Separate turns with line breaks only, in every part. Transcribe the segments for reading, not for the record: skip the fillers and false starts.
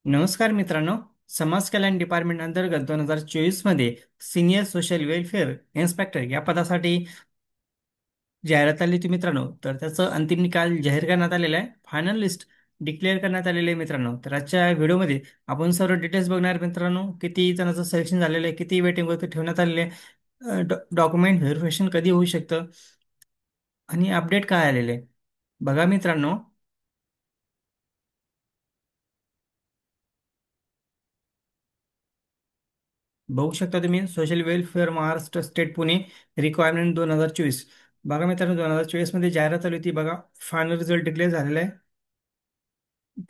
नमस्कार मित्रांनो. समाज कल्याण डिपार्टमेंट अंतर्गत 2024 मध्ये सिनियर सोशल वेलफेअर इन्स्पेक्टर या पदासाठी जाहिरात आली होती मित्रांनो. तर त्याचं अंतिम निकाल जाहीर करण्यात आलेला आहे. फायनल लिस्ट डिक्लेअर करण्यात आलेली आहे मित्रांनो. तर आजच्या व्हिडिओमध्ये आपण सर्व डिटेल्स बघणार मित्रांनो. किती जणांचं सिलेक्शन झालेलं आहे, किती वेटिंगवरती ठेवण्यात आलेले आहे, डॉक्युमेंट व्हेरिफिकेशन कधी होऊ शकतं आणि अपडेट काय आलेले आहे बघा मित्रांनो. बघू शकता तुम्ही social welfare Maharashtra state Pune requirement 2024. बघा मित्रांनो, 2024 मध्ये जाहिरात आली होती बघा. फायनल रिझल्ट डिक्लेअर झालेला आहे.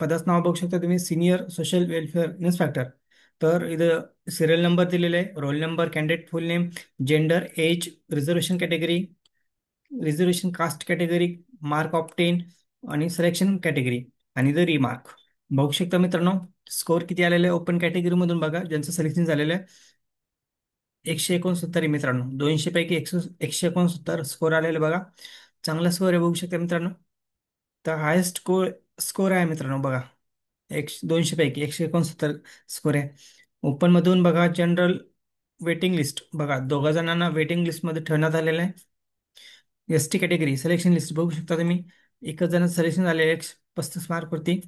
पदाचं नाव बघू शकता तुम्ही, सिनियर सोशल वेलफेअर इन्स्पेक्टर. तर इथं सिरियल नंबर दिलेला आहे, roll number, candidate full name, gender, age, reservation category, reservation caste category, mark of 10 आणि सिलेक्शन कॅटेगरी आणि द रिमार्क. बघू शकता मित्रांनो, स्कोर किती आलेला आहे ओपन कॅटेगरीमधून बघा. ज्यांचं सिलेक्शन झालेलं आहे 169 आहे मित्रांनो. 200 पैकी 169 स्कोर आलेले बघा. चांगला स्कोर आहे बघू शकता मित्रांनो. तर हायेस्ट स्कोर स्कोर आहे मित्रांनो बघा. 200 पैकी 169 स्कोर आहे. ओपन मधून बघा, जनरल वेटिंग लिस्ट बघा, दोघा जणांना वेटिंग लिस्ट मध्ये ठेवण्यात आलेलं आहे. S T category selection list बघू शकता तुम्ही. एकच जणांचं सिलेक्शन झाले 135 मार्क वरती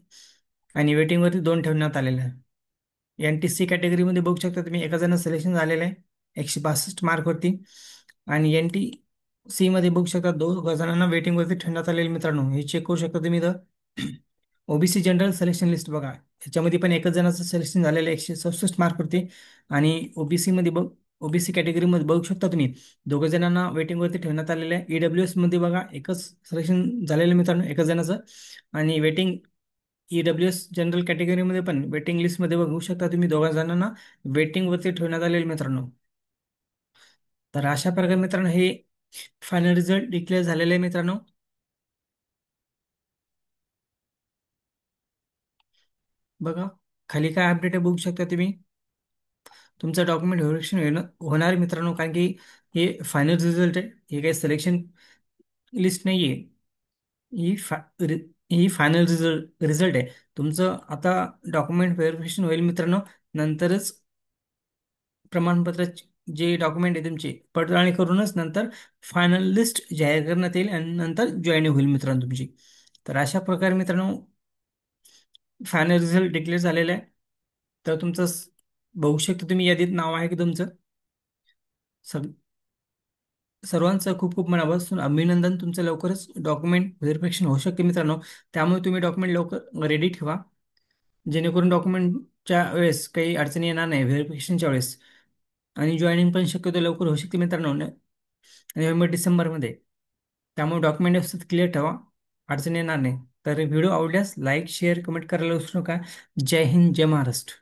आणि वेटिंग वरती दोन ठेवण्यात आलेले आहे. एन टी सी कॅटेगरीमध्ये बघू शकता तुम्ही, एका जण सिलेक्शन झालेलं आहे 162 मार्कवरती आणि एन टी सी मध्ये बघू शकता दोन जणांना वेटिंग वरती ठेवण्यात आलेले मित्रांनो. हे चेक करू शकता तुम्ही इथं. ओबीसी जनरल सिलेक्शन लिस्ट बघा, ह्याच्यामध्ये पण एकच जणांचं सिलेक्शन झालेलं आहे 167 मार्कवरती आणि ओबीसी मध्ये ओबीसी कॅटेगरीमध्ये बघू शकता तुम्ही दोघं जणांना वेटिंग वरती ठेवण्यात आलेलं आहे. ईडब्ल्यूएस मध्ये बघा, एकच सिलेक्शन झालेलं मित्रांनो, एकच जणांचं. आणि वेटिंग ईडब्ल्यूएस जनरल कॅटेगरीमध्ये पण वेटिंग लिस्टमध्ये बघू शकता तुम्ही दोघा जणांना वेटिंग वरती ठेवण्यात आलेले मित्रांनो. तर अशा प्रकारे मित्रांनो हे फायनल रिझल्ट डिक्लेअर झालेले आहे मित्रांनो. बघा खाली काय अपडेट आहे बघू शकता तुम्ही. तुमचं डॉक्युमेंट व्हेरिफिकेशन होणार आहे मित्रांनो, कारण की हे फायनल रिझल्ट आहे. हे काही सिलेक्शन लिस्ट नाही आहे. ही फा रि- ही फायनल रिझल्ट आहे. तुमचं आता डॉक्युमेंट व्हेरिफिकेशन होईल मित्रांनो. नंतरच प्रमाणपत्र जे डॉक्युमेंट आहे तुमचे पडताळणी करूनच नंतर फायनल लिस्ट जाहीर करण्यात येईल आणि नंतर जॉईनिंग होईल मित्रांनो तुमची. तर अशा प्रकारे मित्रांनो फायनल रिझल्ट डिक्लेअर झालेला आहे. तर तुमचं बघू शकता तुम्ही यादीत नाव आहे की तुमचं. सग सर्वांचं खूप खूप मनापासून अभिनंदन. तुमचं लवकरच डॉक्युमेंट व्हेरिफिकेशन होऊ शकते मित्रांनो. त्यामुळे तुम्ही डॉक्युमेंट लवकर रेडी ठेवा, जेणेकरून डॉक्युमेंटच्या वेळेस काही अडचणी येणार नाही व्हेरिफिकेशनच्या वेळेस. आणि जॉईनिंग पण शक्यतो लवकर होऊ शकते मित्रांनो, नोव्हेंबर डिसेंबरमध्ये. त्यामुळे डॉक्युमेंट व्यवस्थित क्लिअर ठेवा, अडचण येणार नाही. तर व्हिडिओ आवडल्यास लाईक शेअर कमेंट करायला विसरू नका. जय हिंद, जय महाराष्ट्र.